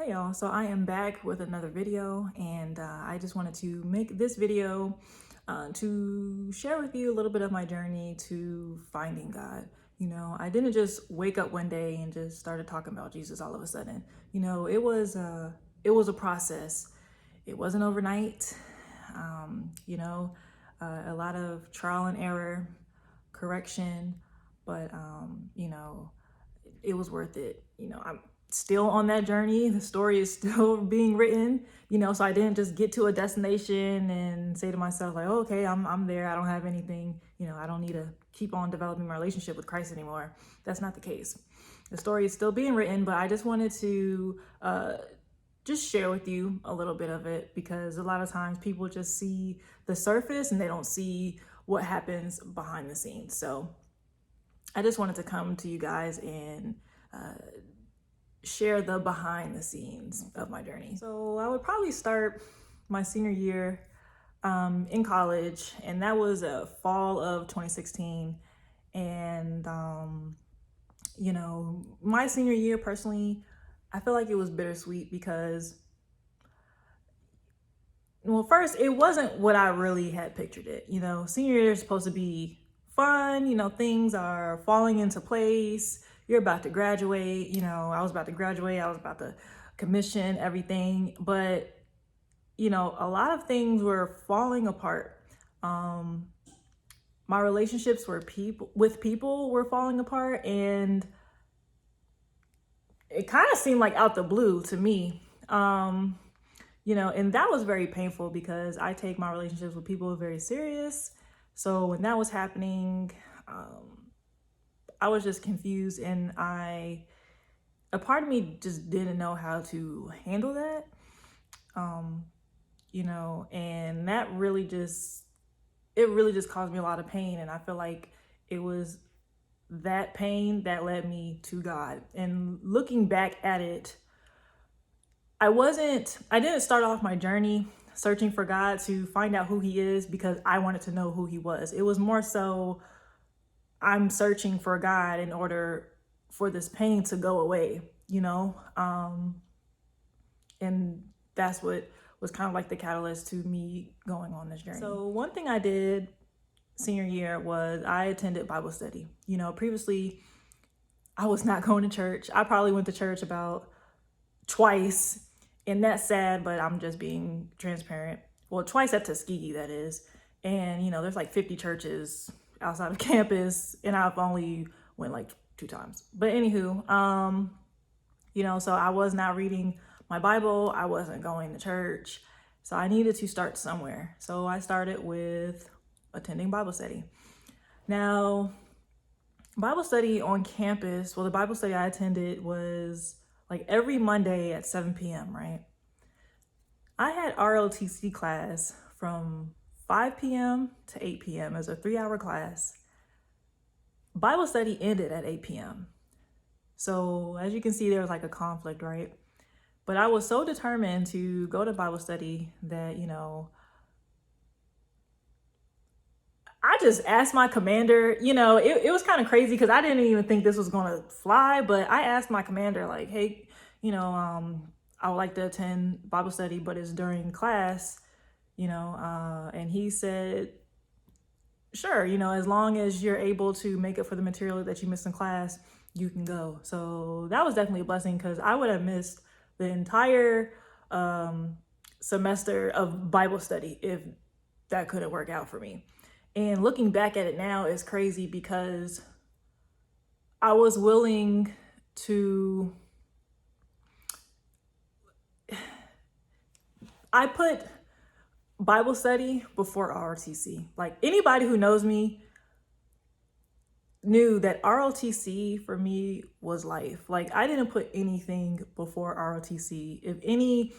Hey y'all, so I am back with another video, and I just wanted to make this video to share with you a little bit of my journey to finding God. I didn't just wake up one day and just started talking about Jesus all of a sudden. It was a process. It wasn't overnight. A lot of trial and error, correction, but it was worth it. I'm still on that journey. The story is still being written, so I didn't just get to a destination and say to myself, like, oh, okay, I'm there. I don't have anything, I don't need to keep on developing my relationship with Christ anymore. That's not the case. The story is still being written, but I just wanted to just share with you a little bit of it, because a lot of times people just see the surface and they don't see what happens behind the scenes. So I just wanted to come to you guys and share the behind the scenes of my journey. So I would probably start my senior year in college, and that was a fall of 2016. And my senior year personally, I feel like it was bittersweet because, well, first, it wasn't what I really had pictured it. Senior year is supposed to be fun, things are falling into place. You're about to graduate. I was about to graduate. I was about to commission everything. But, a lot of things were falling apart. My relationships with people were falling apart, and it kind of seemed like out the blue to me. And that was very painful because I take my relationships with people very serious. So when that was happening, I was just confused, and a part of me just didn't know how to handle that. And that really just caused me a lot of pain. And I feel like it was that pain that led me to God. And looking back at it, I didn't start off my journey searching for God to find out who he is because I wanted to know who he was. It was more so I'm searching for God in order for this pain to go away, and that's what was kind of like the catalyst to me going on this journey. So one thing I did senior year was I attended Bible study. Previously I was not going to church. I probably went to church about twice, and that's sad, but I'm just being transparent. Well, twice at Tuskegee, that is. And, there's like 50 churches outside of campus, and I've only went like 2 times. But anywho, so I was not reading my Bible. I wasn't going to church. So I needed to start somewhere. So I started with attending Bible study. Now, Bible study on campus, well, the Bible study I attended was like every Monday at 7 p.m., right? I had ROTC class from 5 p.m. to 8 p.m. as a 3-hour class. Bible study ended at 8 p.m. So as you can see, there was like a conflict, right? But I was so determined to go to Bible study that, I just asked my commander, it was kind of crazy because I didn't even think this was going to fly, but I asked my commander, like, hey, I would like to attend Bible study, but it's during class, and he said, sure, as long as you're able to make up for the material that you missed in class, you can go. So that was definitely a blessing, because I would have missed the entire semester of Bible study if that couldn't work out for me. And looking back at it now is crazy because I was willing to, I put Bible study before ROTC. Like, anybody who knows me knew that ROTC for me was life. Like, I didn't put anything before ROTC. If any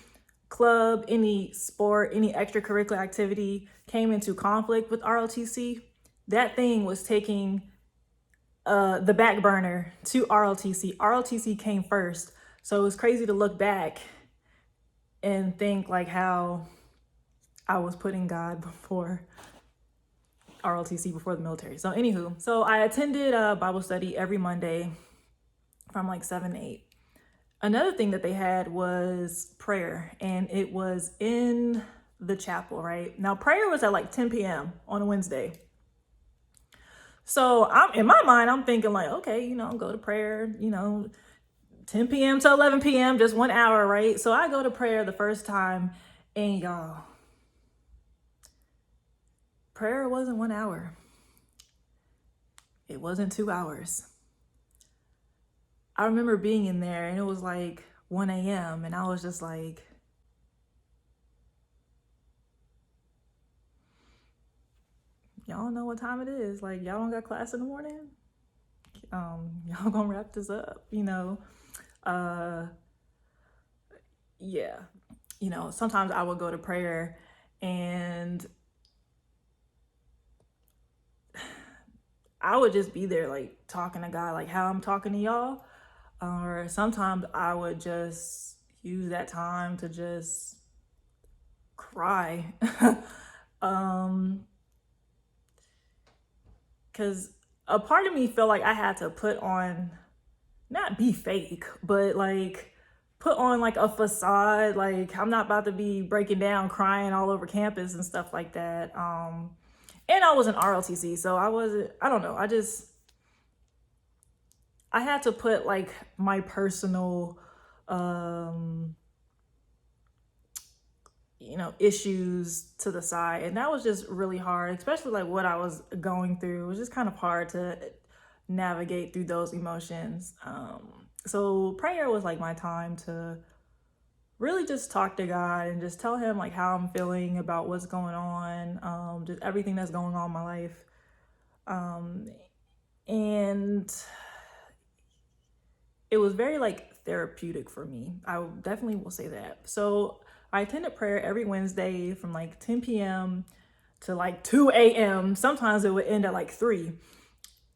club, any sport, any extracurricular activity came into conflict with ROTC, that thing was taking the back burner to ROTC. ROTC came first. So it was crazy to look back and think like how I was putting God before ROTC, before the military. So anywho, so I attended Bible study every Monday from like 7 to 8. another thing that they had was prayer, and it was in the chapel, right? Now, prayer was at like 10 p.m. on a Wednesday. So I'm in my mind, I'm thinking like, okay, go to prayer, 10 p.m. to 11 p.m., just 1 hour, right? So I go to prayer the first time, and y'all, prayer wasn't 1 hour. It wasn't 2 hours. I remember being in there, and it was like 1 a.m., and I was just like, y'all know what time it is. Like, y'all don't got class in the morning? Y'all gonna wrap this up, yeah. Sometimes I would go to prayer, and I would just be there like talking to God, like how I'm talking to y'all. Or sometimes I would just use that time to just cry. Because a part of me felt like I had to put on, not be fake, but like put on like a facade. Like I'm not about to be breaking down, crying all over campus and stuff like that. And I was in ROTC, so I don't know. I had to put like my personal, issues to the side. And that was just really hard, especially like what I was going through. It was just kind of hard to navigate through those emotions. So prayer was like my time to really just talk to God and just tell him like how I'm feeling about what's going on, just everything that's going on in my life. And it was very like therapeutic for me. I definitely will say that. So I attended prayer every Wednesday from like 10 p.m. to like 2 a.m. Sometimes it would end at like 3.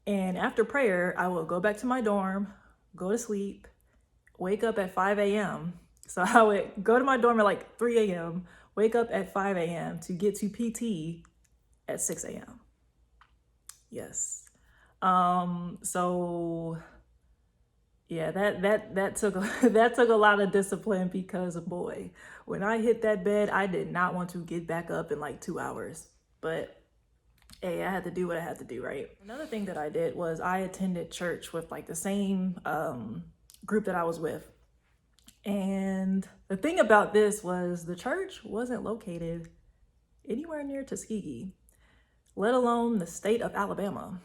And after prayer, I would go back to my dorm, go to sleep, wake up at 5 a.m. So I would go to my dorm at like 3 a.m., wake up at 5 a.m. to get to PT at 6 a.m. Yes. So yeah, that took that took a lot of discipline, because boy, when I hit that bed, I did not want to get back up in like 2 hours. But hey, I had to do what I had to do, right? Another thing that I did was I attended church with like the same group that I was with. And the thing about this was the church wasn't located anywhere near Tuskegee, let alone the state of Alabama.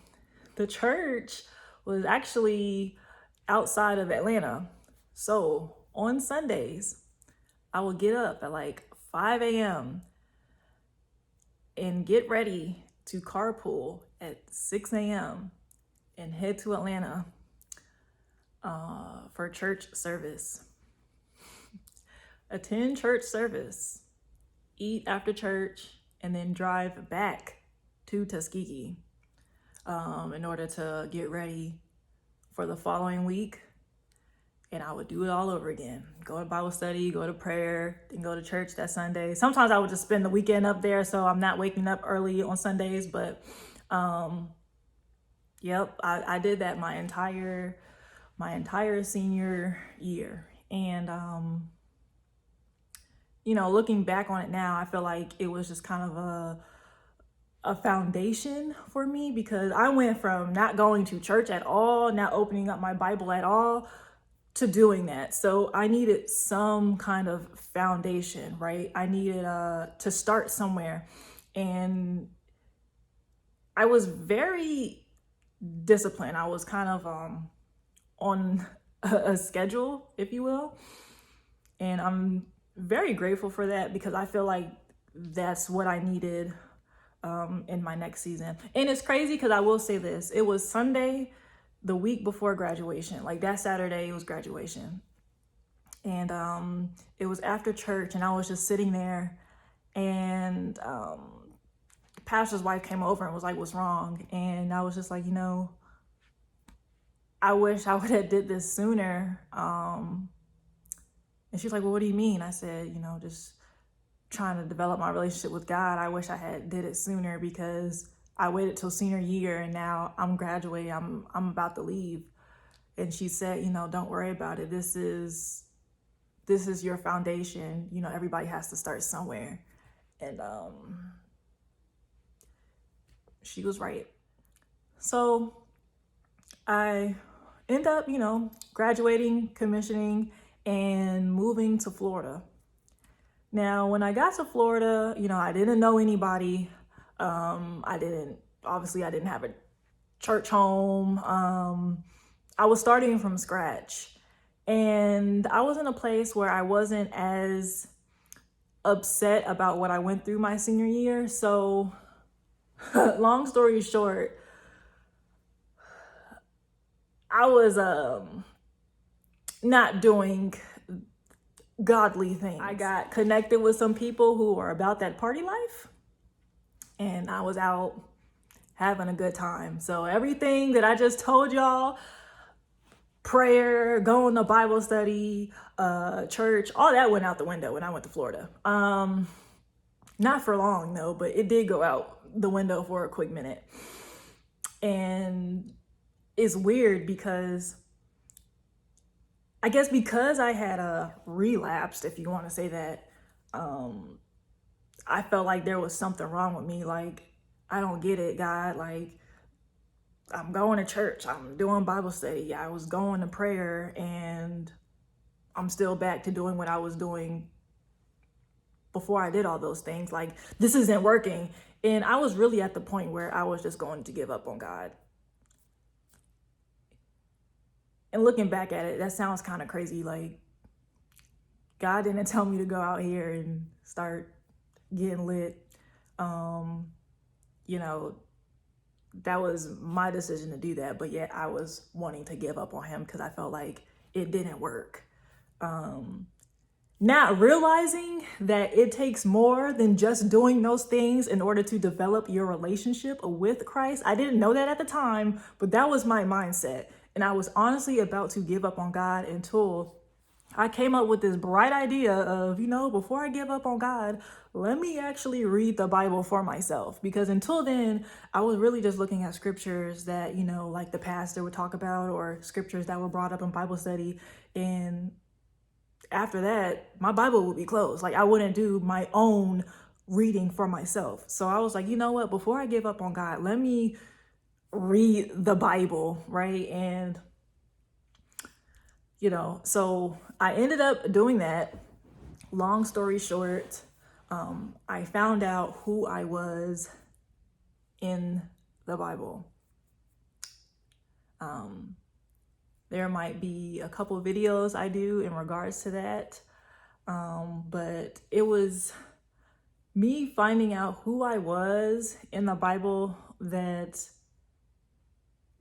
The church was actually outside of Atlanta. So on Sundays, I would get up at like 5 a.m. and get ready to carpool at 6 a.m. and head to Atlanta for church service. Attend church service, eat after church, and then drive back to Tuskegee in order to get ready for the following week. And I would do it all over again. Go to Bible study, go to prayer, then go to church that Sunday. Sometimes I would just spend the weekend up there, so I'm not waking up early on Sundays. But yep, I did that my entire senior year. And looking back on it now, I feel like it was just kind of a foundation for me, because I went from not going to church at all, not opening up my Bible at all, to doing that. So I needed some kind of foundation, right? I needed to start somewhere. And I was very disciplined. I was kind of on a schedule, if you will. And I'm very grateful for that, because I feel like that's what I needed in my next season. And it's crazy, because I will say this, it was Sunday, the week before graduation. Like that Saturday, it was graduation. And it was after church, and I was just sitting there, and the pastor's wife came over and was like, "What's wrong?" And I was just like, I wish I would have did this sooner. And she's like, "Well, what do you mean?" I said, just trying to develop my relationship with God. I wish I had did it sooner, because I waited till senior year, and now I'm graduating. I'm about to leave. And she said, don't worry about it. This is this is your foundation. You know, everybody has to start somewhere. And she was right. So I end up, you know, graduating, commissioning, and moving to Florida. Now, when I got to Florida, you know, I didn't know anybody. I didn't have a church home. I was starting from scratch. And I was in a place where I wasn't as upset about what I went through my senior year. So, long story short, I was not doing godly things. I got connected with some people who are about that party life, and I was out having a good time. So everything that I just told y'all, prayer, going to Bible study, church, all that went out the window when I went to Florida. Not for long though, but it did go out the window for a quick minute. And it's weird because I guess because I had relapsed, if you want to say that, I felt like there was something wrong with me. Like, I don't get it, God. Like, I'm going to church, I'm doing Bible study, I was going to prayer, and I'm still back to doing what I was doing before I did all those things. Like, this isn't working. And I was really at the point where I was just going to give up on God. And looking back at it, that sounds kind of crazy. Like, God didn't tell me to go out here and start getting lit. You know, that was my decision to do that. But yet I was wanting to give up on him because I felt like it didn't work. Not realizing that it takes more than just doing those things in order to develop your relationship with Christ. I didn't know that at the time, but that was my mindset. And I was honestly about to give up on God until I came up with this bright idea of, you know, before I give up on God, let me actually read the Bible for myself. Because until then, I was really just looking at scriptures that, you know, like the pastor would talk about, or scriptures that were brought up in Bible study. And after that, my Bible would be closed. Like, I wouldn't do my own reading for myself. So I was like, you know what, before I give up on God, let me read the Bible, right? And, you know, so I ended up doing that. Long story short, I found out who I was in the Bible. There might be a couple of videos I do in regards to that. But it was me finding out who I was in the Bible that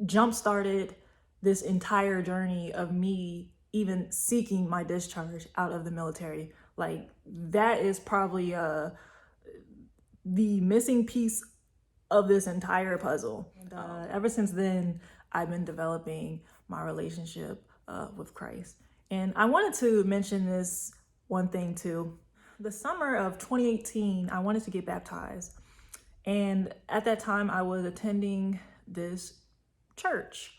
jump-started this entire journey of me even seeking my discharge out of the military. Like, that is probably the missing piece of this entire puzzle. And ever since then, I've been developing my relationship with Christ. And I wanted to mention this one thing too. The summer of 2018, I wanted to get baptized. And at that time, I was attending this church.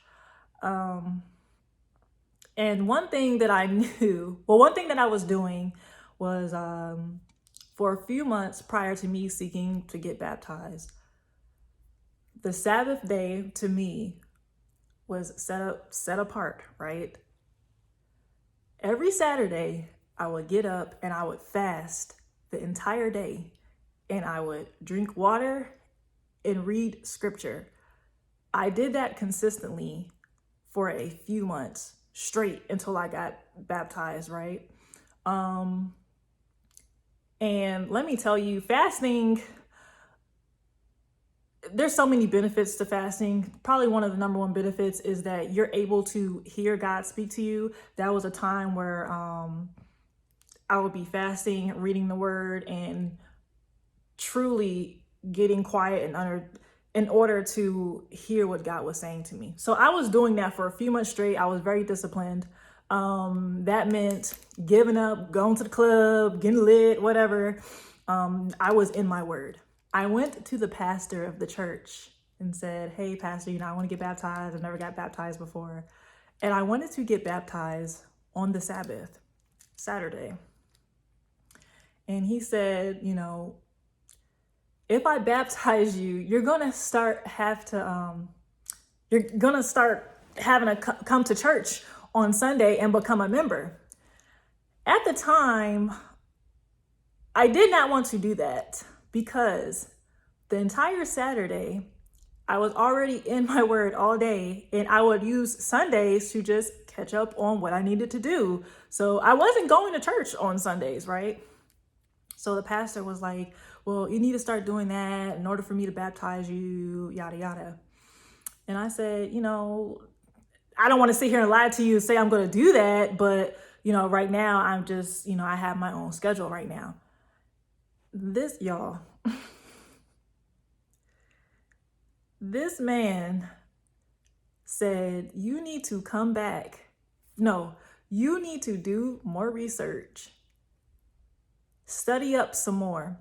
And one thing that I was doing was for a few months prior to me seeking to get baptized, the Sabbath day to me was set apart, right? Every Saturday, I would get up and I would fast the entire day, and I would drink water and read scripture. I did that consistently for a few months straight until I got baptized, right? And let me tell you, fasting, there's so many benefits to fasting. Probably one of the number one benefits is that you're able to hear God speak to you. That was a time where I would be fasting, reading the word, and truly getting quiet and in order to hear what God was saying to me. So I was doing that for a few months straight. I was very disciplined. That meant giving up, going to the club, getting lit, whatever. I was in my word. I went to the pastor of the church and said, hey, pastor, you know, I want to get baptized. I've never got baptized before. And I wanted to get baptized on the Sabbath. Saturday. And he said, you know, if I baptize you, you're gonna start having to come to church on Sunday and become a member. At the time, I did not want to do that because the entire Saturday, I was already in my word all day, and I would use Sundays to just catch up on what I needed to do. So I wasn't going to church on Sundays, right? So the pastor was like, well, you need to start doing that in order for me to baptize you, yada, yada. And I said, you know, I don't want to sit here and lie to you and say I'm going to do that. But, you know, right now I'm just, you know, I have my own schedule right now. This, y'all, this man said, you need to come back. No, you need to do more research, study up some more,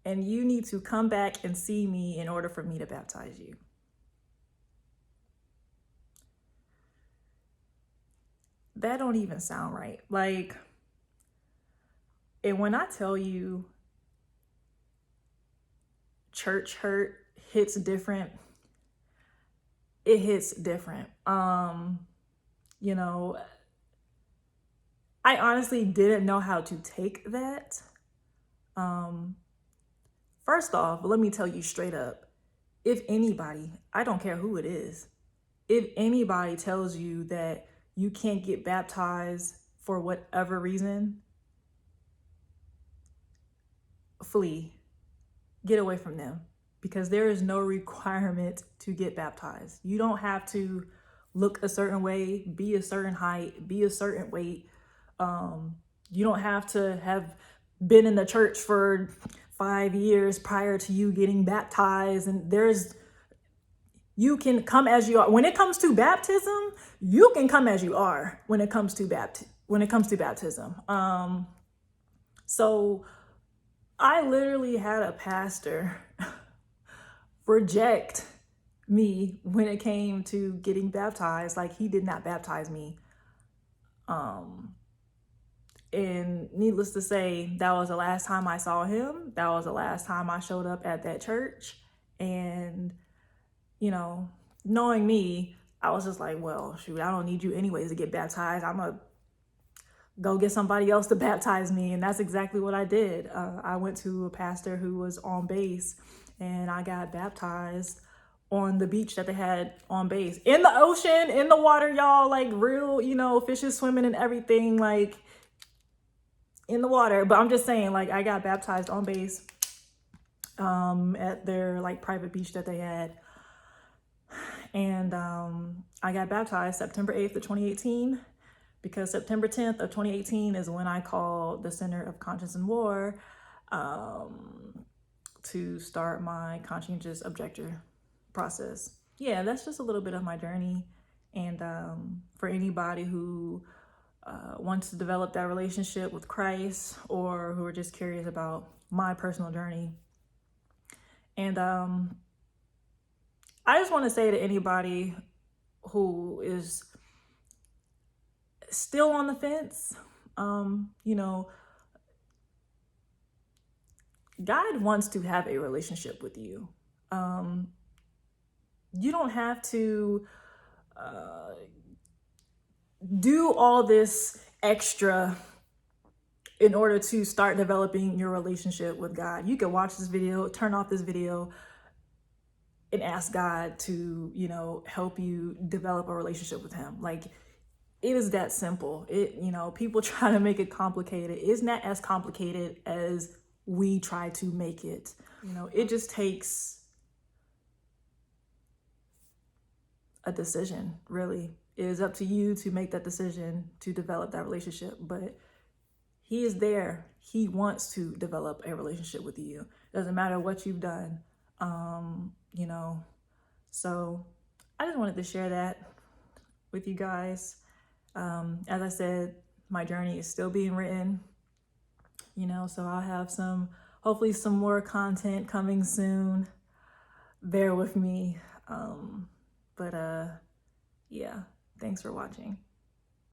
and you need to come back and see me in order for me to baptize you. That don't even sound right. Like, and when I tell you church hurt hits different, it hits different. You know, I honestly didn't know how to take that. First off, let me tell you straight up, if anybody, I don't care who it is, if anybody tells you that you can't get baptized for whatever reason, flee, get away from them, because there is no requirement to get baptized. You don't have to look a certain way, be a certain height, be a certain weight. You don't have to have been in the church for 5 years prior to you getting baptized. And you can come as you are. When it comes to baptism, you can come as you are when it comes to baptism. So I literally had a pastor reject me when it came to getting baptized. Like, he did not baptize me. And needless to say, that was the last time I saw him. That was the last time I showed up at that church. And, you know, knowing me, I was just like, well, shoot, I don't need you anyways to get baptized. I'm going to go get somebody else to baptize me. And that's exactly what I did. I went to a pastor who was on base, and I got baptized on the beach that they had on base. In the ocean, in the water, y'all, like real, you know, fishes swimming and everything, like in the water. But I'm just saying, like, I got baptized on base at their like private beach that they had. And I got baptized September 8th of 2018, because September 10th of 2018 is when I called the Center of Conscience and War to start my conscientious objector process. Yeah, that's just a little bit of my journey. And for anybody who wants to develop that relationship with Christ, or who are just curious about my personal journey. And I just want to say to anybody who is still on the fence, you know, God wants to have a relationship with you. You don't have to do all this extra in order to start developing your relationship with God. You can watch this video, turn off this video, and ask God to, you know, help you develop a relationship with him. Like, it is that simple. You know, people try to make it complicated. It's not as complicated as we try to make it. You know, it just takes a decision, really. It is up to you to make that decision to develop that relationship. But he is there. He wants to develop a relationship with you. Doesn't matter what you've done. You know, so I just wanted to share that with you guys. As I said, my journey is still being written, you know, so I'll have hopefully some more content coming soon. Bear with me. Yeah, thanks for watching.